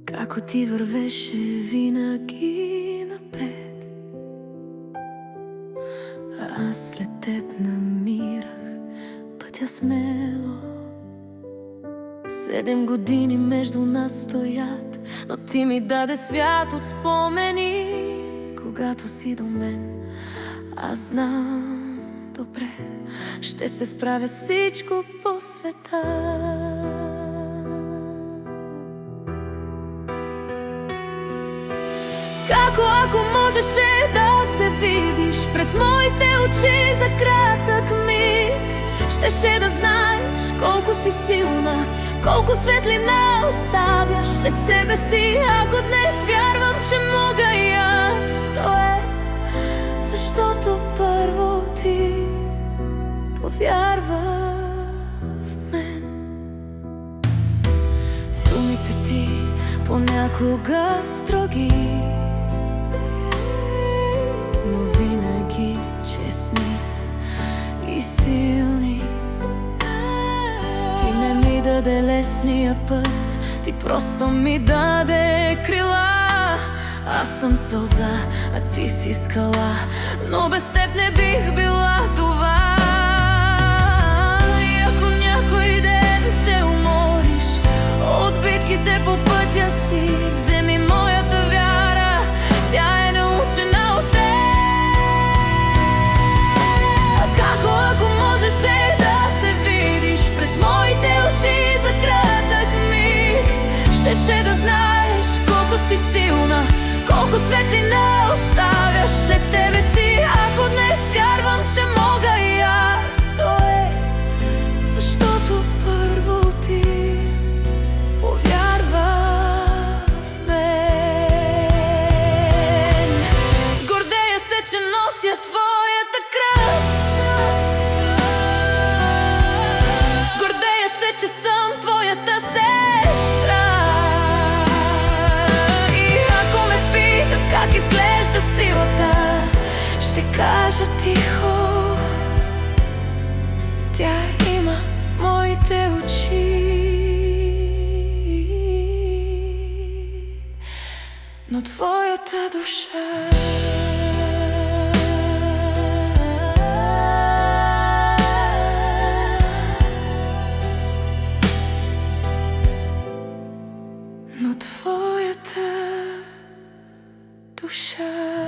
Како ти вървеше винаги напред, а аз след теб намирах пътя смело. 7 години между нас стоят, но ти ми даде свят от спомени. Когато си до мен, аз знам добре, ще се справя всичко по света. Како ако можеше да се видиш през моите очи за кратък миг, щеше да знаеш колко си силна, колко светлина оставяш след себе си. Ако днес вярвам, че мога и аз, то е защото първо ти повярва в мен. Думите ти понякога строги, но винаги честни и силни. Ти не ми даде лесния път, ти просто ми даде крила. Аз съм сълза, а ти си скала, но без теб не бих била това. И ако някой ден се умориш от битките по пътя си, вземи моята вяра, тя е научена от теб. Како ако можеше да се видиш през моите очи за кратък миг, щеше да знаеш колко си силна, колко светлина оставяш след себе си. Ако днес вярвам, че мога и аз, то е защото първо ти повярва в мен. Гордея се, че нося твоята кръв, гордея се, че съм твоята сестра. И ако ме питат как изглежда силата, ще кажа тихо: тя има моите очи, но твоята душа но твоята душа